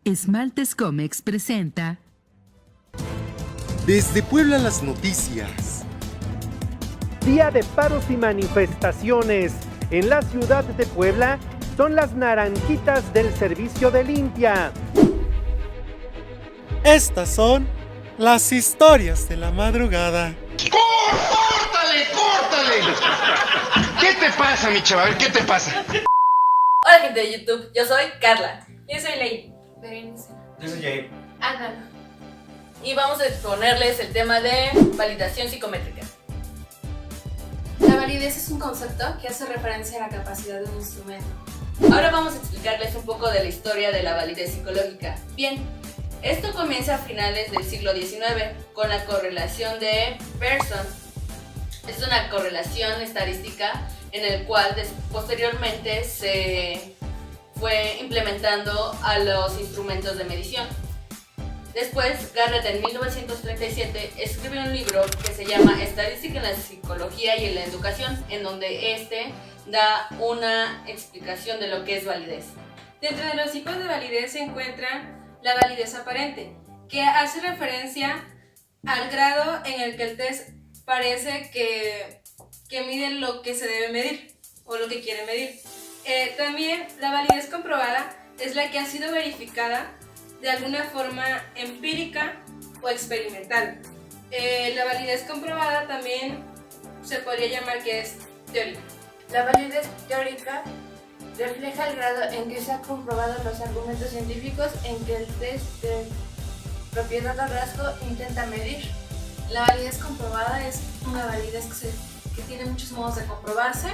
Esmaltes Comex presenta Desde Puebla las noticias. Día de paros y manifestaciones. En la ciudad de Puebla son las naranjitas del servicio de limpia. Estas son las historias de la madrugada. ¡Córtale, córtale! ¿Qué te pasa, mi chaval? ¿Qué te pasa? Hola gente de YouTube, yo soy Carla. Yo soy Ley. Berenice. Yo soy Jair. Ángela. Y vamos a exponerles el tema de validación psicométrica. La validez es un concepto que hace referencia a la capacidad de un instrumento. Ahora vamos a explicarles un poco de la historia de la validez psicológica. Bien, esto comienza a finales del siglo XIX con la correlación de Pearson. Es una correlación estadística en el cual posteriormente se fue implementando a los instrumentos de medición. Después, Garrett en 1937 escribe un libro que se llama Estadística en la Psicología y en la Educación, en donde da una explicación de lo que es validez. Dentro de los tipos de validez se encuentra la validez aparente, que hace referencia al grado en el que el test parece que mide lo que se debe medir o lo que quiere medir. También la validez comprobada es la que ha sido verificada de alguna forma empírica o experimental. La validez comprobada también se podría llamar que es teórica. La validez teórica refleja el grado en que se han comprobado los argumentos científicos en que el test de propiedad o rasgo intenta medir. La validez comprobada es una validez que tiene muchos modos de comprobarse.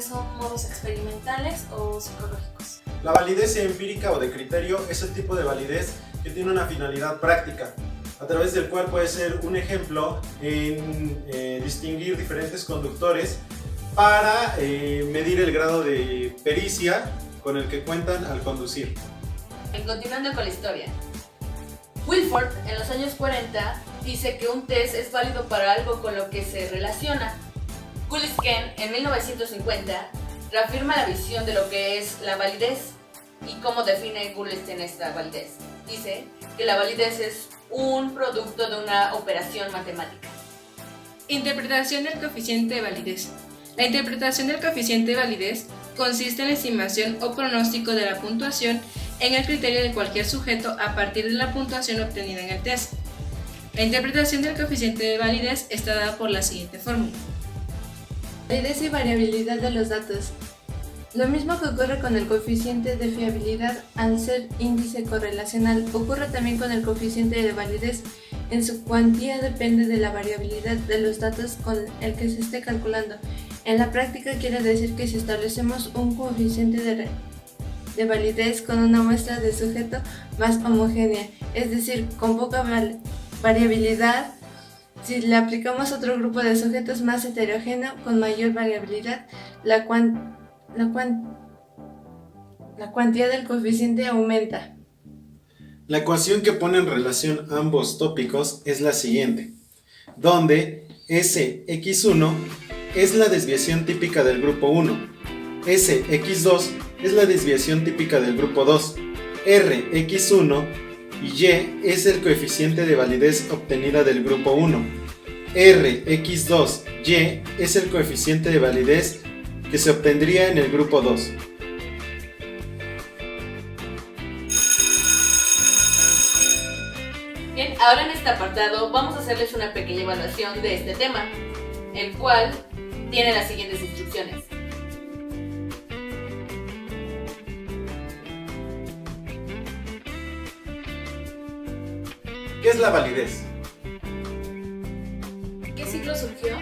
Son modos experimentales o psicológicos. La validez empírica o de criterio es el tipo de validez que tiene una finalidad práctica, a través del cual puede ser un ejemplo en distinguir diferentes conductores para medir el grado de pericia con el que cuentan al conducir. Continuando con la historia. Wilford en los años 40 dice que un test es válido para algo con lo que se relaciona. Gulliken en 1950 reafirma la visión de lo que es la validez. ¿Y cómo define Gulliken esta validez? Dice que la validez es un producto de una operación matemática. Interpretación del coeficiente de validez. La interpretación del coeficiente de validez consiste en la estimación o pronóstico de la puntuación en el criterio de cualquier sujeto a partir de la puntuación obtenida en el test. La interpretación del coeficiente de validez está dada por la siguiente fórmula. Validez y variabilidad de los datos. Lo mismo que ocurre con el coeficiente de fiabilidad al ser índice correlacional, ocurre también con el coeficiente de validez. En su cuantía depende de la variabilidad de los datos con el que se esté calculando. En la práctica quiere decir que si establecemos un coeficiente de validez con una muestra de sujeto más homogénea, es decir, con poca variabilidad, si le aplicamos otro grupo de sujetos más heterogéneo con mayor variabilidad, la cuantía del coeficiente aumenta. La ecuación que pone en relación ambos tópicos es la siguiente, donde Sx1 es la desviación típica del grupo 1, Sx2 es la desviación típica del grupo 2, Rx1 y Y es el coeficiente de validez obtenida del grupo 1, Rx2, Y es el coeficiente de validez que se obtendría en el grupo 2. Bien, ahora en este apartado vamos a hacerles una pequeña evaluación de este tema, el cual tiene las siguientes instrucciones. ¿Qué es la validez? ¿Qué ciclo surgió?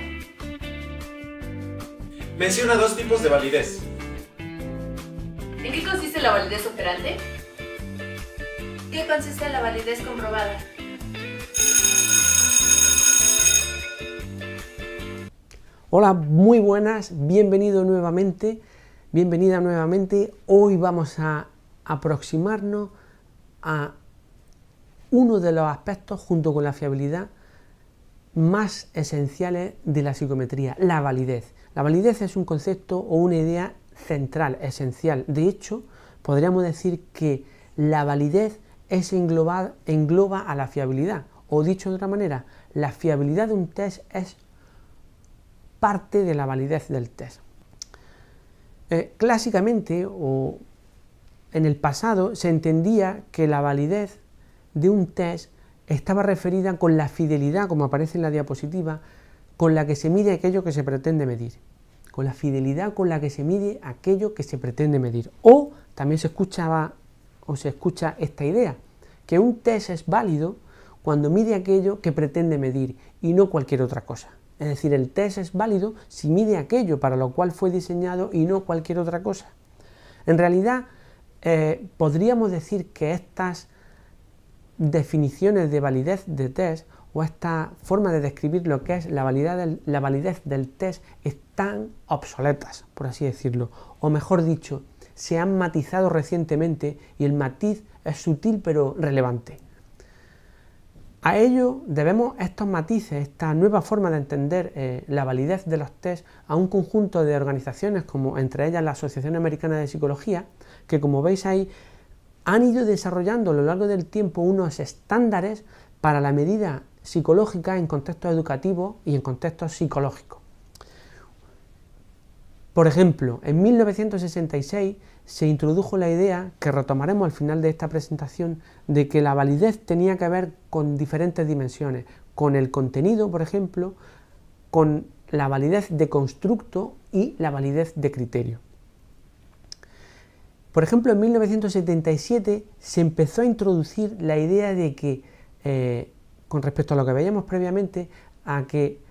Menciona dos tipos de validez. ¿En qué consiste la validez operante? ¿Qué consiste la validez comprobada? Hola, muy buenas, bienvenida nuevamente. Hoy vamos a aproximarnos a uno de los aspectos, junto con la fiabilidad, más esenciales de la psicometría, la validez. La validez es un concepto o una idea central, esencial. De hecho, podríamos decir que la validez engloba a la fiabilidad. O dicho de otra manera, la fiabilidad de un test es parte de la validez del test. Clásicamente, o en el pasado, se entendía que la validez de un test estaba referida con la fidelidad, como aparece en la diapositiva, con la que se mide aquello que se pretende medir. Con la fidelidad con la que se mide aquello que se pretende medir. O también se escucha esta idea, que un test es válido cuando mide aquello que pretende medir y no cualquier otra cosa. Es decir, el test es válido si mide aquello para lo cual fue diseñado y no cualquier otra cosa. En realidad, podríamos decir que estas definiciones de validez de test o esta forma de describir lo que es la validez del test están obsoletas, por así decirlo. O mejor dicho, se han matizado recientemente y el matiz es sutil pero relevante. A ello debemos estos matices, esta nueva forma de entender la validez de los test a un conjunto de organizaciones, como entre ellas la Asociación Americana de Psicología, que como veis ahí han ido desarrollando a lo largo del tiempo unos estándares para la medida psicológica en contextos educativos y en contextos psicológicos. Por ejemplo, en 1966 se introdujo la idea, que retomaremos al final de esta presentación, de que la validez tenía que ver con diferentes dimensiones, con el contenido, por ejemplo, con la validez de constructo y la validez de criterio. Por ejemplo, en 1977 se empezó a introducir la idea de que, con respecto a lo que veíamos previamente, a que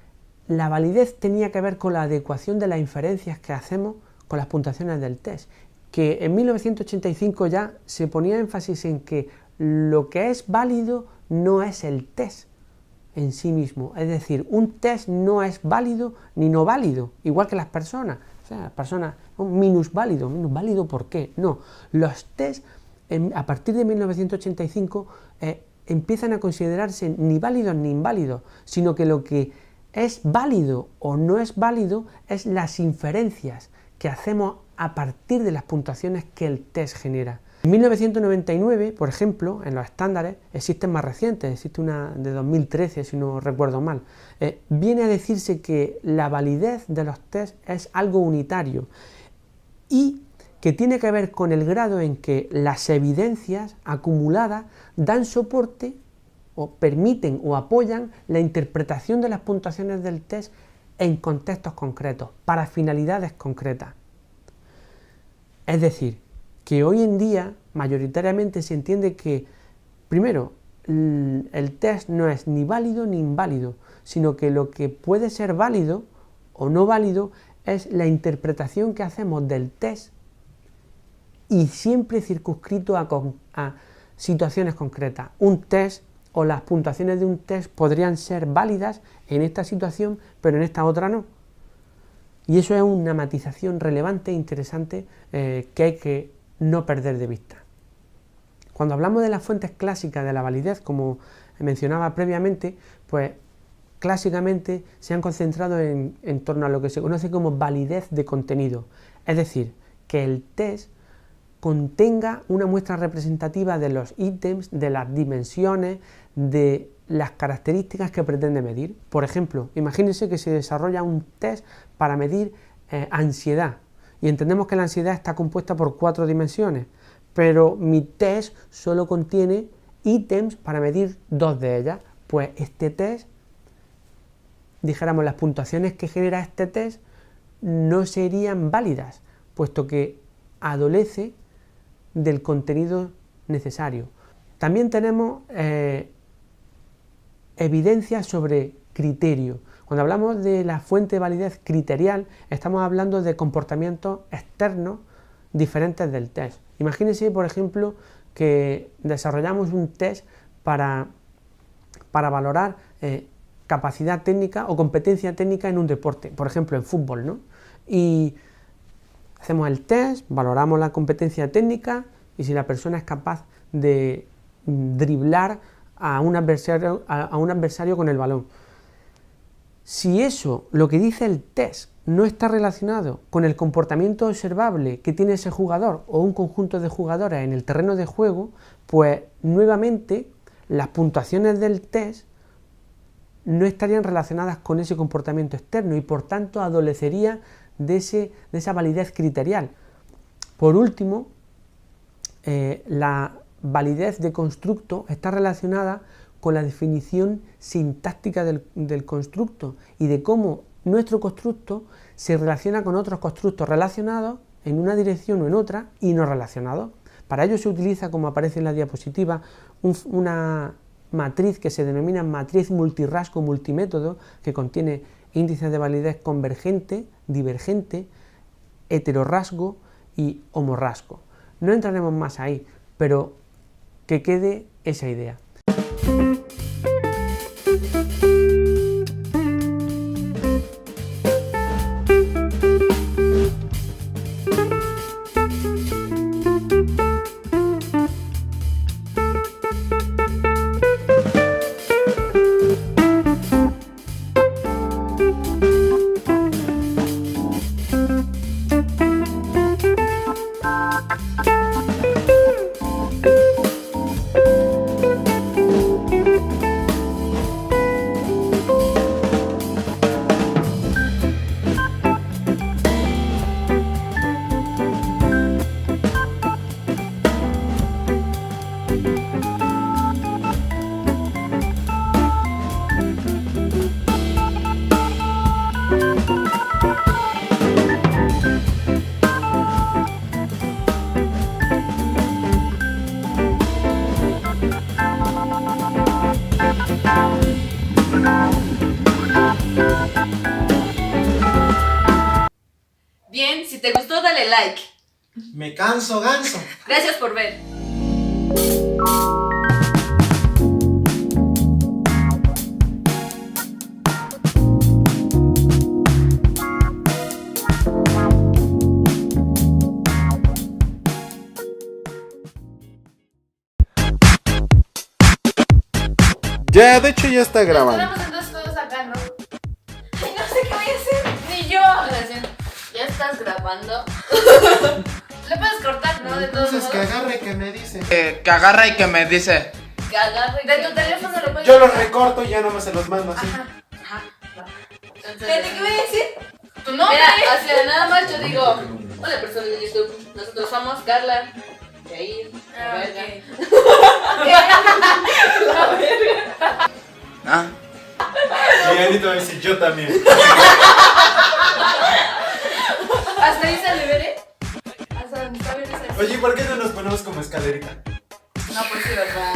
la validez tenía que ver con la adecuación de las inferencias que hacemos con las puntuaciones del test, que en 1985 ya se ponía énfasis en que lo que es válido no es el test en sí mismo, es decir, un test no es válido ni no válido, igual que las personas. O sea, las personas, minusválido ¿por qué? No, los test a partir de 1985 empiezan a considerarse ni válidos ni inválidos, sino que lo que es válido o no es válido es las inferencias que hacemos a partir de las puntuaciones que el test genera. En 1999, por ejemplo, en los estándares, existen más recientes, existe una de 2013, si no recuerdo mal, viene a decirse que la validez de los test es algo unitario y que tiene que ver con el grado en que las evidencias acumuladas dan soporte o permiten o apoyan la interpretación de las puntuaciones del test en contextos concretos, para finalidades concretas. Es decir, que hoy en día mayoritariamente se entiende que, primero, el test no es ni válido ni inválido, sino que lo que puede ser válido o no válido es la interpretación que hacemos del test y siempre circunscrito a situaciones concretas. Un test o las puntuaciones de un test podrían ser válidas en esta situación, pero en esta otra no. Y eso es una matización relevante e interesante que hay que no perder de vista. Cuando hablamos de las fuentes clásicas de la validez, como mencionaba previamente, pues clásicamente se han concentrado en torno a lo que se conoce como validez de contenido, es decir, que el test contenga una muestra representativa de los ítems, de las dimensiones, de las características que pretende medir. Por ejemplo, imagínense que se desarrolla un test para medir ansiedad y entendemos que la ansiedad está compuesta por 4 dimensiones, pero mi test solo contiene ítems para medir 2 de ellas. Pues este test, dijéramos, las puntuaciones que genera este test no serían válidas, puesto que adolece del contenido necesario. También tenemos evidencias sobre criterio. Cuando hablamos de la fuente de validez criterial, estamos hablando de comportamientos externos diferentes del test. Imagínense, por ejemplo, que desarrollamos un test para valorar capacidad técnica o competencia técnica en un deporte, por ejemplo en fútbol, ¿no? Y hacemos el test, valoramos la competencia técnica y si la persona es capaz de driblar a un adversario con el balón. Si eso, lo que dice el test, no está relacionado con el comportamiento observable que tiene ese jugador o un conjunto de jugadores en el terreno de juego, pues nuevamente las puntuaciones del test no estarían relacionadas con ese comportamiento externo y por tanto adolecería de esa validez criterial. Por último, la validez de constructo está relacionada con la definición sintáctica del constructo y de cómo nuestro constructo se relaciona con otros constructos relacionados en una dirección o en otra y no relacionados. Para ello se utiliza, como aparece en la diapositiva, una matriz que se denomina matriz multirrasgo multimétodo, que contiene índices de validez convergente, divergente, heterorrasgo y homorrasgo. No entraremos más ahí, pero que quede esa idea. Bien, si te gustó dale like. Me canso, ganso. Gracias por ver. Ya, de hecho ya está grabando. Estamos entonces todos acá, ¿no? Ay, no sé qué voy a hacer. Ni yo. ¿Ya estás grabando? Le puedes cortar, ¿no? De todos Entonces que modos. agarre que me dice. Que agarra y que me dice. Que agarre De que tu teléfono lo puedes Yo los recorto y ya nomás se los mando así. Entonces, Espérate, ¿qué voy a decir? tu nombre. mira, hacia nada más yo digo, hola personas de YouTube, nosotros somos Carla, Jair, la verga. ¿Ah? Y Anita va a decir yo también. Hasta ahí se le veré. Hasta donde está bien esa. Oye, ¿por qué no nos ponemos como escalerita? No, pues sí, ¿verdad?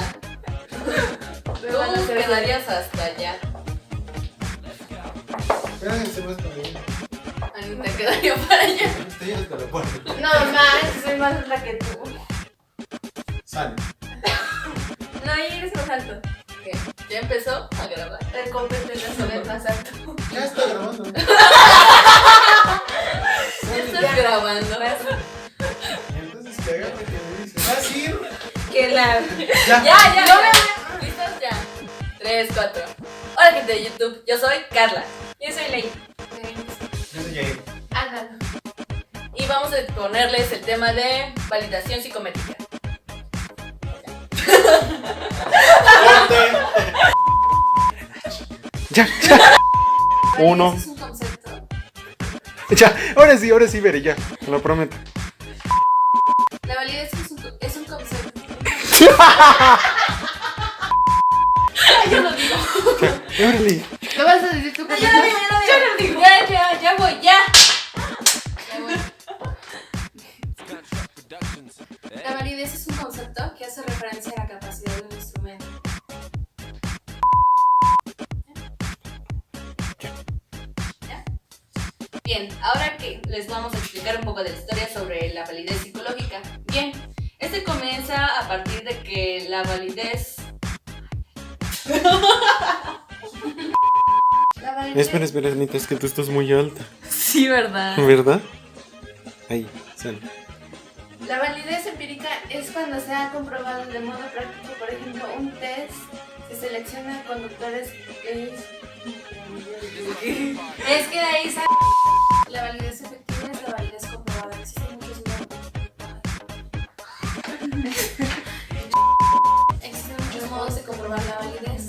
Bueno, Tú quedarías hasta allá. Espérense más para allá. Anita quedaría para allá. Usted ya hasta lo pone. No, man, soy más alta que tú. Sale. No, ahí eres más alto. ¿Qué? ¿Ya empezó a grabar? El competente se ve más alto. Ya está grabando. ¿Ya estás grabando? Y entonces que agarre que me dice. ¿Vas a ir? Que la... Ya. ¿Listos? Ya. 3, 4. Hola gente de YouTube, yo soy Carla. Yo soy Ley. Yo soy Jair. Hágalo. Y vamos a exponerles el tema de validación psicométrica. ¡Corte! Ya. Uno. Es un concepto. Ya, ahora sí, veré, ya. Te lo prometo. La validez es un concepto. Yo lo digo. Ya, órale. ¿Lo vas a decir tú? Yo lo digo. Ya voy, ya. La validez es un concepto que hace referencia a la capacidad de un instrumento. ¿Ya? Bien, ahora que les vamos a explicar un poco de la historia sobre la validez psicológica. Bien, este comienza a partir de que la validez... La validez, Espera, Anita, es que tú estás muy alta. Sí, ¿verdad? ¿Verdad? Ahí, sale. la validez empírica es cuando se ha comprobado de modo práctico, por ejemplo, un test se selecciona conductores gays. Es que de ahí sale. La validez efectiva es la validez comprobada. Existen muchos modos de comprobar la validez.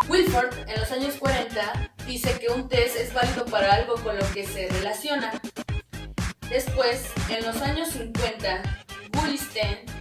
Wilford, en los años 40, dice que un test es válido para algo con lo que se relaciona. Después, en los años 50, Gulsten